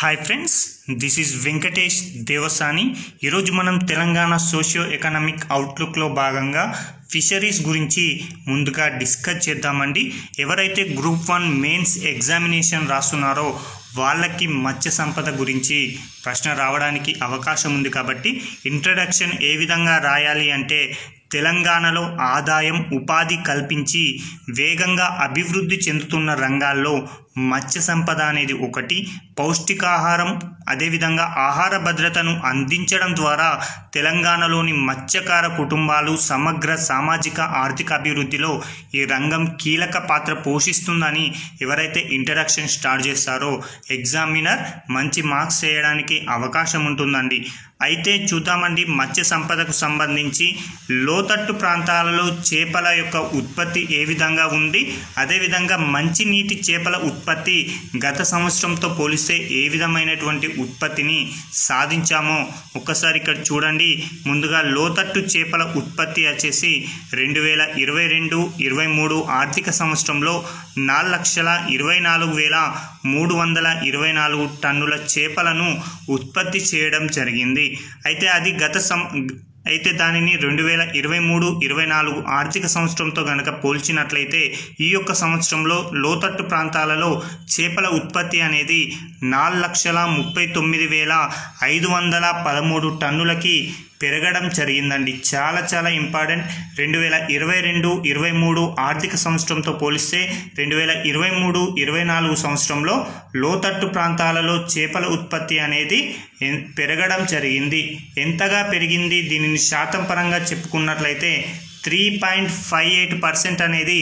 Hi friends, this is Venkatesh Devasani. ఈరోజు మనం Telangana socio economic అవుట్లుక్లో భాగంగా ఫిషరీస్ గురించి ముందుగా డిస్కస్ చేద్దామండి. ఎవరైతే గ్రూప్ 1 మెయిన్స్ ఎగ్జామినేషన్ రాస్తున్నారో వాళ్ళకి మత్స్య సంపద గురించి ప్రశ్న రావడానికి అవకాశం ఉంది. కాబట్టి ఇంట్రడక్షన్ ఏ విధంగా రాయాలి అంటే, తెలంగాణలో ఆదాయం ఉపాధి కల్పించి వేగంగా అభివృద్ధి చెందుతున్న రంగాల్లో మత్స్య సంపద అనేది ఒకటి. పౌష్టికాహారం అదేవిధంగా ఆహార భద్రతను అందించడం ద్వారా తెలంగాణలోని మత్స్యకార కుటుంబాలు సమగ్ర సామాజిక ఆర్థిక అభివృద్ధిలో ఈ రంగం కీలక పాత్ర పోషిస్తుందని ఎవరైతే ఇంట్రడక్షన్ స్టార్ట్ చేస్తారో ఎగ్జామినర్ మంచి మార్క్స్ చేయడానికి అవకాశం ఉంటుందండి. అయితే చూద్దామండి, మత్స్య సంపదకు సంబంధించి లోతట్టు ప్రాంతాలలో చేపల యొక్క ఉత్పత్తి ఏ విధంగా ఉంది, అదేవిధంగా మంచినీటి చేపల ఉత్పత్తి గత సంవత్సరంతో పోలిస్తే ఏ విధమైనటువంటి ఉత్పత్తిని సాధించామో ఒక్కసారి ఇక్కడ చూడండి. ముందుగా లోతట్టు చేపల ఉత్పత్తి వచ్చేసి 2022-23 ఆర్థిక సంవత్సరంలో 4,24,324 టన్నుల చేపలను ఉత్పత్తి చేయడం జరిగింది. అయితే అది అయితే దానిని 2023-24 ఆర్థిక సంవత్సరంతో కనుక పోల్చినట్లయితే ఈ యొక్క సంవత్సరంలో లోతట్టు ప్రాంతాలలో చేపల ఉత్పత్తి అనేది 4,39,513 టన్నులకి పెరగడం జరిగిందండి. చాలా ఇంపార్టెంట్. 2022-23 ఆర్థిక సంవత్సరంతో పోలిస్తే 2023-24 సంవత్సరంలో లోతట్టు ప్రాంతాలలో చేపల ఉత్పత్తి అనేది పెరగడం జరిగింది. ఎంతగా పెరిగింది, దీనిని శాతం పరంగా చెప్పుకున్నట్లయితే 3.58% అనేది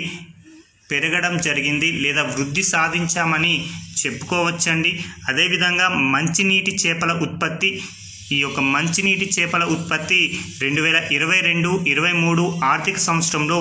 పెరగడం జరిగింది లేదా వృద్ధి సాధించామని చెప్పుకోవచ్చండి. అదేవిధంగా మంచినీటి చేపల ఉత్పత్తి, ఈ యొక్క మంచినీటి చేపల ఉత్పత్తి 2022-23 ఆర్థిక సంవత్సరంలో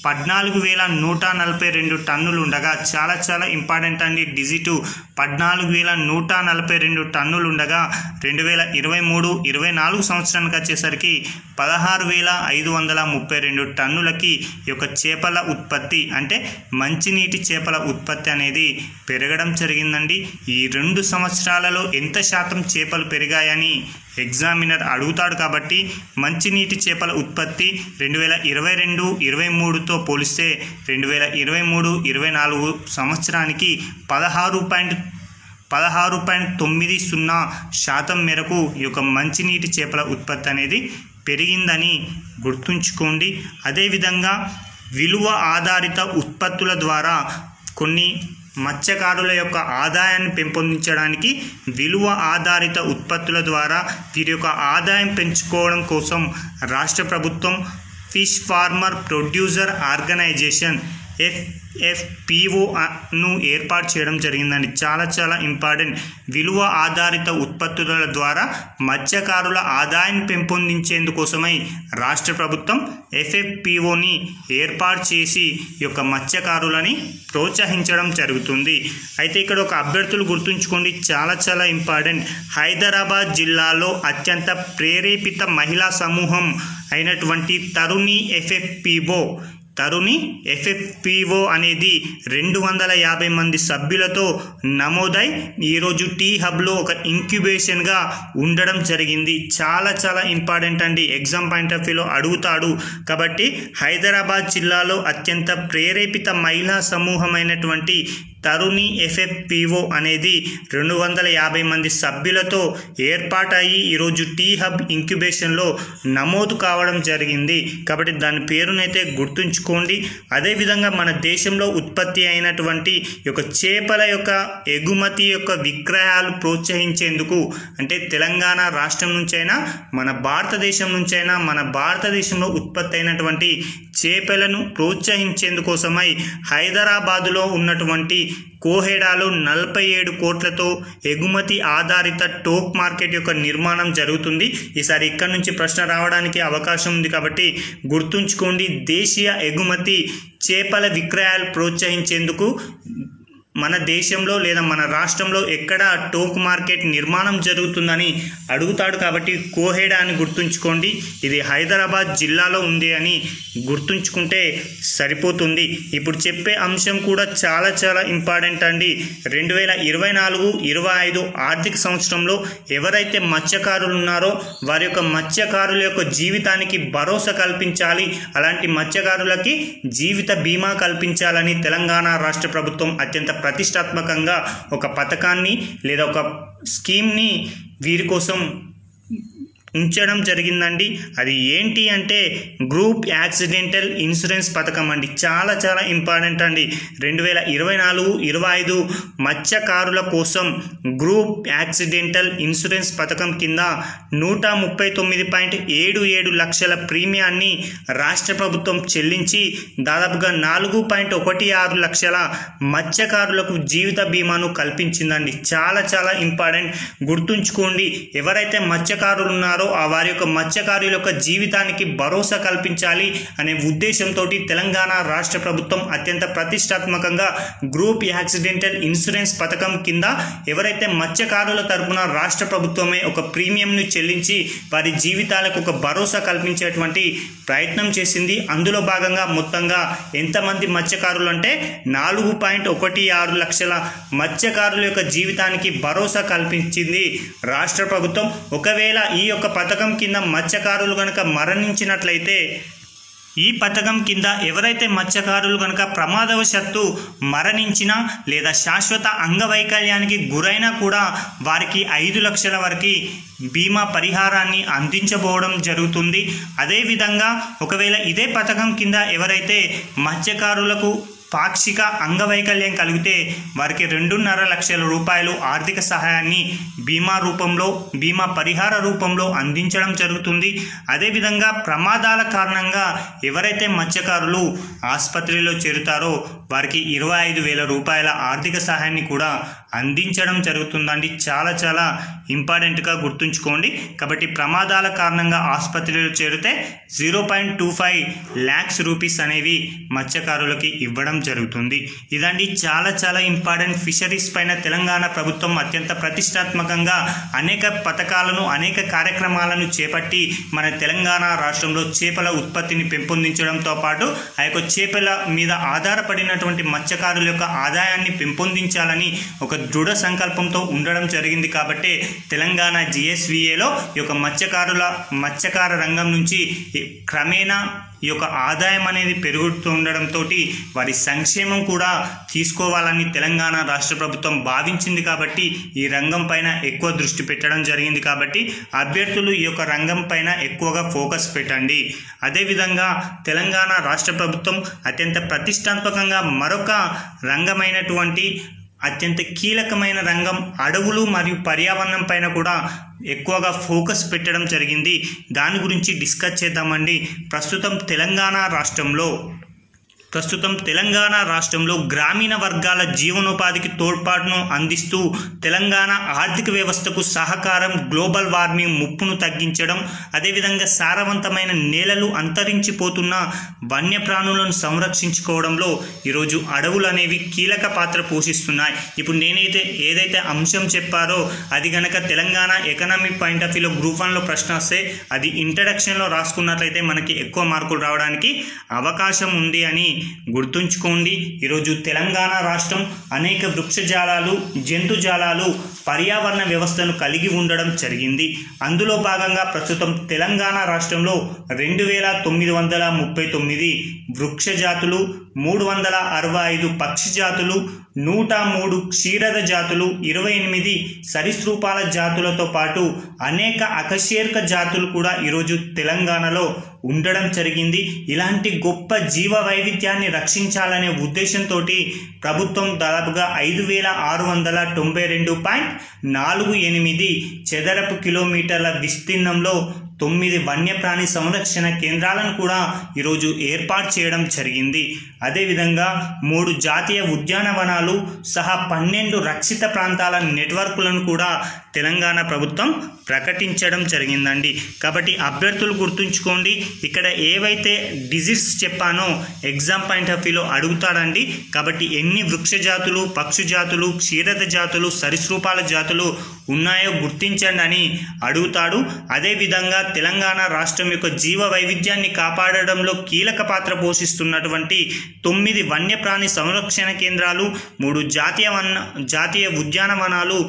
14,142 టన్నులు ఉండగా చాలా ఇంపార్టెంట్ అండి. డిజిటు 14,142 టన్నులు ఉండగా 2023-24 సంవత్సరానికి వచ్చేసరికి 16,532 టన్నులకి ఈ యొక్క చేపల ఉత్పత్తి అంటే మంచినీటి చేపల ఉత్పత్తి అనేది పెరగడం జరిగిందండి. ఈ 2 సంవత్సరాలలో ఎంత శాతం చేపలు పెరిగాయని ఎగ్జామినర్ అడుగుతాడు. కాబట్టి మంచినీటి చేపల ఉత్పత్తి 2022-23తో పోలిస్తే 2023-24 సంవత్సరానికి 16.90% మేరకు ఈ యొక్క మంచినీటి చేపల ఉత్పత్తి అనేది పెరిగిందని గుర్తుంచుకోండి. అదేవిధంగా విలువ ఆధారిత ఉత్పత్తుల ద్వారా కొన్ని మత్స్యకారుల యొక్క ఆదాయాన్ని పెంపొందించడానికి విలువ ఆధారిత ఉత్పత్తుల ద్వారా వీరి యొక్క ఆదాయం పెంచుకోవడం కోసం రాష్ట్ర ప్రభుత్వం ఫిష్ ఫార్మర్ ప్రొడ్యూసర్ ఆర్గనైజేషన్ FFPOను ఏర్పాటు చేయడం జరిగిందండి. చాలా ఇంపార్టెంట్. విలువ ఆధారిత ఉత్పత్తుల ద్వారా మత్స్యకారుల ఆదాయాన్ని పెంపొందించేందుకోసమై రాష్ట్ర ప్రభుత్వం FFPOని ఏర్పాటు చేసి ఈ యొక్క మత్స్యకారులని ప్రోత్సహించడం జరుగుతుంది. అయితే ఇక్కడ ఒక అభ్యర్థులు గుర్తుంచుకోండి, చాలా ఇంపార్టెంట్. హైదరాబాద్ జిల్లాలో అత్యంత ప్రేరేపిత మహిళా సమూహం అయినటువంటి తరుణి FFPO అనేది 250 మంది సభ్యులతో నమోదై ఈరోజు టీ హబ్లో ఒక ఇంక్యుబేషన్గా ఉండడం జరిగింది. చాలా ఇంపార్టెంట్ అండి. ఎగ్జామ్ పాయింట్ ఆఫ్ వ్యూలో అడుగుతాడు. కాబట్టి హైదరాబాద్ జిల్లాలో అత్యంత ప్రేరేపిత మహిళా సమూహమైనటువంటి తరుణి FFPO అనేది 250 మంది సభ్యులతో ఏర్పాటయ్యి ఈరోజు టీ హబ్ ఇంక్యుబేషన్లో నమోదు కావడం జరిగింది. కాబట్టి దాని పేరునైతే గుర్తుంచుకోండి. అదేవిధంగా మన దేశంలో ఉత్పత్తి అయినటువంటి యొక్క చేపల యొక్క ఎగుమతి యొక్క విక్రయాలు ప్రోత్సహించేందుకు, అంటే తెలంగాణ రాష్ట్రం నుంచైనా మన భారతదేశం నుంచైనా మన భారతదేశంలో ఉత్పత్తి అయినటువంటి చేపలను ప్రోత్సహించేందుకోసమై హైదరాబాదులో ఉన్నటువంటి కోహెడాలో 47 కోట్లతో ఎగుమతి ఆధారిత టోక్ మార్కెట్ యొక్క నిర్మాణం జరుగుతుంది. ఈసారి ఇక్కడ నుంచి ప్రశ్న రావడానికి అవకాశం ఉంది. కాబట్టి గుర్తుంచుకోండి, దేశీయ ఎగుమతి చేపల విక్రయాలు ప్రోత్సహించేందుకు మన దేశంలో లేదా మన రాష్ట్రంలో ఎక్కడ టోక్ మార్కెట్ నిర్మాణం జరుగుతుందని అడుగుతాడు. కాబట్టి కోహెడా అని గుర్తుంచుకోండి. ఇది హైదరాబాద్ జిల్లాలో ఉంది అని గుర్తుంచుకుంటే సరిపోతుంది. ఇప్పుడు చెప్పే అంశం కూడా చాలా చాలా ఇంపార్టెంట్ అండి. 2024-25 ఆర్థిక సంవత్సరంలో ఎవరైతే మత్స్యకారులు ఉన్నారో వారి యొక్క మత్స్యకారుల యొక్క జీవితానికి భరోసా కల్పించాలి, అలాంటి మత్స్యకారులకి జీవిత బీమా కల్పించాలని తెలంగాణ రాష్ట్ర ప్రభుత్వం అత్యంత ప్రతిష్టాత్మకంగా ఒక పథకాన్ని లేదా ఒక స్కీమ్ని వీరి కోసం ఉంచడం జరిగిందండి. అది ఏంటి అంటే గ్రూప్ యాక్సిడెంటల్ ఇన్సూరెన్స్ పథకం అండి. చాలా చాలా ఇంపార్టెంట్ అండి. 2024-25 మత్స్యకారుల కోసం గ్రూప్ యాక్సిడెంటల్ ఇన్సూరెన్స్ పథకం కింద 139.77 లక్షల ప్రీమియాన్ని రాష్ట్ర ప్రభుత్వం చెల్లించి దాదాపుగా 4.16 లక్షల మత్స్యకారులకు జీవిత బీమాను కల్పించిందండి. చాలా చాలా ఇంపార్టెంట్, గుర్తుంచుకోండి. ఎవరైతే మత్స్యకారులు ఉన్నారో వారి యొక్క మత్స్యకారుల యొక్క జీవితానికి భరోసా కల్పించాలి అనే ఉద్దేశంతో తెలంగాణ రాష్ట్ర ప్రభుత్వం అత్యంత ప్రతిష్టాత్మకంగా గ్రూప్ యాక్సిడెంటల్ ఇన్సూరెన్స్ పథకం కింద ఎవరైతే మత్స్యకారుల తరపున రాష్ట్ర ప్రభుత్వమే ఒక ప్రీమియంను చెల్లించి వారి జీవితాలకు ఒక భరోసా కల్పించేటువంటి ప్రయత్నం చేసింది. అందులో భాగంగా మొత్తంగా ఎంతమంది మత్స్యకారులు అంటే 4.16 లక్షల మత్స్యకారుల యొక్క జీవితానికి భరోసా కల్పించింది రాష్ట్ర ప్రభుత్వం. ఒకవేళ ఈ యొక్క పథకం కింద మత్స్యకారులు కనుక మరణించినట్లయితే, ఈ పథకం కింద ఎవరైతే మత్స్యకారులు కనుక ప్రమాదవశాత్తు మరణించినా లేదా శాశ్వత అంగవైకల్యానికి గురైనా కూడా వారికి 5 లక్షల వరకు బీమా పరిహారాన్ని అందించబోవడం జరుగుతుంది. అదేవిధంగా ఒకవేళ ఇదే పథకం కింద ఎవరైతే మత్స్యకారులకు పాక్షిక అంగవైకల్యం కలిగితే వారికి 2.5 లక్షల రూపాయలు ఆర్థిక సహాయాన్ని బీమా పరిహార రూపంలో అందించడం జరుగుతుంది. అదేవిధంగా ప్రమాదాల కారణంగా ఎవరైతే మత్స్యకారులు ఆసుపత్రిలో చేరుతారో వారికి 25,000 రూపాయల ఆర్థిక సహాయాన్ని కూడా అందించడం జరుగుతుందండి. చాలా చాలా ఇంపార్టెంట్గా గుర్తుంచుకోండి. కాబట్టి ప్రమాదాల కారణంగా ఆసుపత్రిలో చేరితే 0.25 lakhs రూపీస్ అనేవి మత్స్యకారులకి ఇవ్వడం జరుగుతుంది. ఇదండి చాలా చాలా ఇంపార్టెంట్. ఫిషరీస్ పైన తెలంగాణ ప్రభుత్వం అత్యంత ప్రతిష్టాత్మకంగా అనేక పథకాలను అనేక కార్యక్రమాలను చేపట్టి మన తెలంగాణ రాష్ట్రంలో చేపల ఉత్పత్తిని పెంపొందించడంతో పాటు ఆ యొక్క చేపల మీద ఆధారపడినటువంటి మత్స్యకారుల యొక్క ఆదాయాన్ని పెంపొందించాలని ఒక దృఢ సంకల్పంతో ఉండడం జరిగింది. కాబట్టి తెలంగాణ GSVAలో ఈ యొక్క మత్స్యకార రంగం నుంచి క్రమేణా ఈ యొక్క ఆదాయం అనేది పెరుగుతూ ఉండడంతో వారి సంక్షేమం కూడా తీసుకోవాలని తెలంగాణ రాష్ట్ర ప్రభుత్వం భావించింది. కాబట్టి ఈ రంగం పైన ఎక్కువ దృష్టి పెట్టడం జరిగింది. కాబట్టి అభ్యర్థులు ఈ యొక్క రంగం పైన ఎక్కువగా ఫోకస్ పెట్టండి. అదేవిధంగా తెలంగాణ రాష్ట్ర ప్రభుత్వం అత్యంత ప్రతిష్టాత్మకంగా మరొక రంగమైనటువంటి అత్యంత కీలకమైన రంగం అడవులు మరియు పర్యావరణం పైన కూడా ఎక్కువగా ఫోకస్ పెట్టడం జరిగింది. దాని గురించి డిస్కస్ చేద్దామండి. ప్రస్తుతం తెలంగాణ రాష్ట్రంలో గ్రామీణ వర్గాల జీవనోపాధికి తోడ్పాటును అందిస్తూ తెలంగాణ ఆర్థిక వ్యవస్థకు సహకారం, గ్లోబల్ వార్మింగ్ ముప్పును తగ్గించడం, అదేవిధంగా సారవంతమైన నేలలు, అంతరించిపోతున్న వన్యప్రాణులను సంరక్షించుకోవడంలో ఈరోజు అడవులు అనేవి కీలక పాత్ర పోషిస్తున్నాయి. ఇప్పుడు ఏదైతే అంశం చెప్పారో అది కనుక తెలంగాణ ఎకనామిక్ పాయింట్ ఆఫ్ వ్యూలో గ్రూప్ 1లో ప్రశ్న వస్తే అది ఇంట్రడక్షన్లో రాసుకున్నట్లయితే మనకి ఎక్కువ మార్కులు రావడానికి అవకాశం ఉంది అని గుర్తుంచుకోండి. ఈరోజు తెలంగాణ రాష్ట్రం అనేక వృక్షజాలాలు, జంతుజాలాలు, పర్యావరణ వ్యవస్థను కలిగి ఉండడం జరిగింది. అందులో భాగంగా ప్రస్తుతం తెలంగాణ రాష్ట్రంలో 2,939 వృక్ష జాతులు, 365 పక్షి జాతులు, 103 క్షీరద జాతులు, 28 సరీసృపాల జాతులతో పాటు అనేక అకశేరుక జాతులు కూడా ఈరోజు తెలంగాణలో ఉండడం జరిగింది. ఇలాంటి గొప్ప జీవ వైవిధ్యాన్ని రక్షించాలనే ఉద్దేశంతో ప్రభుత్వం దాదాపుగా 5,692.48 చదరపు కిలోమీటర్ల విస్తీర్ణంలో 9 వన్యప్రాణి సంరక్షణ కేంద్రాలను కూడా ఈరోజు ఏర్పాటు చేయడం జరిగింది. అదేవిధంగా 3 జాతీయ ఉద్యానవనాలు సహా 12 రక్షిత ప్రాంతాల నెట్వర్క్లను కూడా తెలంగాణ ప్రభుత్వం ప్రకటించడం జరిగిందండి. కాబట్టి అభ్యర్థులు గుర్తుంచుకోండి, ఇక్కడ ఏవైతే డిజిట్స్ చెప్పానో ఎగ్జామ్ పాయింట్ ఆఫ్ వ్యూలో అడుగుతాడండి. కాబట్టి ఎన్ని వృక్ష జాతులు, పక్షు జాతులు, క్షీరద జాతులు, సరీసృపాల జాతులు ఉన్నాయో గుర్తించండి అని అడుగుతాడు. అదేవిధంగా తెలంగాణ రాష్ట్రం యొక్క జీవ వైవిధ్యాన్ని కాపాడడంలో కీలక పాత్ర పోషిస్తున్నటువంటి 9 వన్యప్రాణి సంరక్షణ కేంద్రాలు, 3 జాతీయ ఉద్యానవనాలు,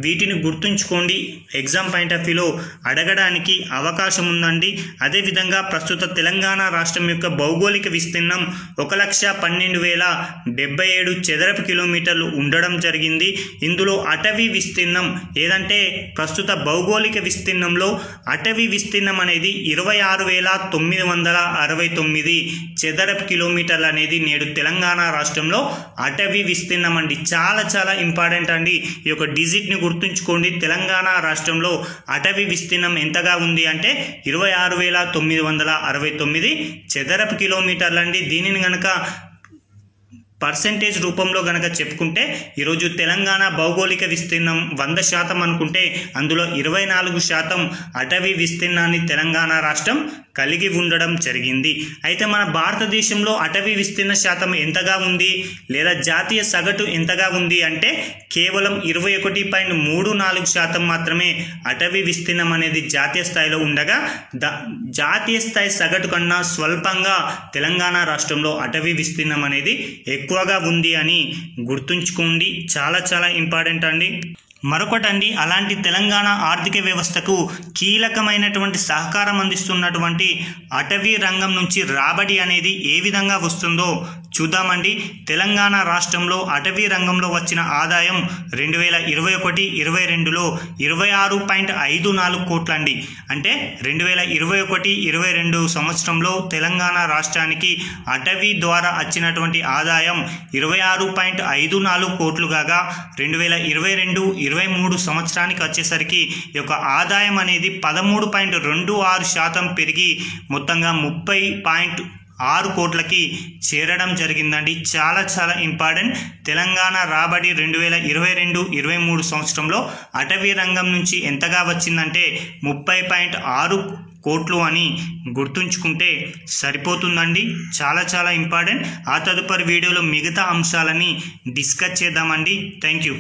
వీటిని గుర్తుంచుకోండి. ఎగ్జామ్ పాయింట్ ఆఫ్ వ్యూలో అడగడానికి అవకాశం ఉందండి. అదేవిధంగా ప్రస్తుత తెలంగాణ రాష్ట్రం యొక్క భౌగోళిక విస్తీర్ణం 1,12,077 చదరపు కిలోమీటర్లు ఉండడం జరిగింది. ఇందులో అటవీ విస్తీర్ణం ఏదంటే ప్రస్తుత భౌగోళిక విస్తీర్ణంలో అటవీ విస్తీర్ణం అనేది 26,969 చదరపు కిలోమీటర్లు అనేది నేడు తెలంగాణ రాష్ట్రంలో అటవీ విస్తీర్ణం అండి. చాలా చాలా ఇంపార్టెంట్ అండి. ఈ యొక్క డిజిట్ని గుర్తుంచుకోండి. తెలంగాణ రాష్ట్రంలో అటవీ విస్తీర్ణం ఎంతగా ఉంది అంటే 26,969 చదరపు కిలోమీటర్లు అండి. దీనిని గనక పర్సెంటేజ్ రూపంలో గనక చెప్పుకుంటే ఈరోజు తెలంగాణ భౌగోళిక విస్తీర్ణం 100% అనుకుంటే అందులో 24% అటవీ విస్తీర్ణాన్ని తెలంగాణ రాష్ట్రం కలిగి ఉండడం జరిగింది. అయితే మన భారతదేశంలో అటవీ విస్తీర్ణ శాతం ఎంతగా ఉంది లేదా జాతీయ సగటు ఎంతగా ఉంది అంటే కేవలం 21.34% మాత్రమే అటవీ విస్తీర్ణం అనేది జాతీయ స్థాయిలో ఉండగా జాతీయ స్థాయి సగటు కన్నా స్వల్పంగా తెలంగాణ రాష్ట్రంలో అటవీ విస్తీర్ణం అనేది ఎక్కువగా ఉంది అని గుర్తుంచుకోండి. చాలా చాలా ఇంపార్టెంట్ అండి. మరొకటండి, అలాంటి తెలంగాణ ఆర్థిక వ్యవస్థకు కీలకమైనటువంటి సహకారం అందిస్తున్నటువంటి అటవీ రంగం నుంచి రాబడి అనేది ఏ విధంగా వస్తుందో చూద్దామండి. తెలంగాణ రాష్ట్రంలో అటవీ రంగంలో వచ్చిన ఆదాయం 2021-22లో 26.54 కోట్లండి. అంటే 2021-22 సంవత్సరంలో తెలంగాణ రాష్ట్రానికి అటవీ ద్వారా వచ్చినటువంటి ఆదాయం 26.54 కోట్లు కాగా 2022-23 సంవత్సరానికి వచ్చేసరికి ఈ యొక్క ఆదాయం అనేది 13.26% పెరిగి మొత్తంగా 30.6 కోట్లకి చేరడం జరిగిందండి. చాలా చాలా ఇంపార్టెంట్. తెలంగాణ రాబడి 2022-23 సంవత్సరంలో అటవీ రంగం నుంచి ఎంతగా వచ్చిందంటే 30.6 కోట్లు అని గుర్తుంచుకుంటే సరిపోతుందండి. చాలా చాలా ఇంపార్టెంట్. ఆ తదుపరి వీడియోలో మిగతా అంశాలని డిస్కస్ చేద్దామండి. Thank you.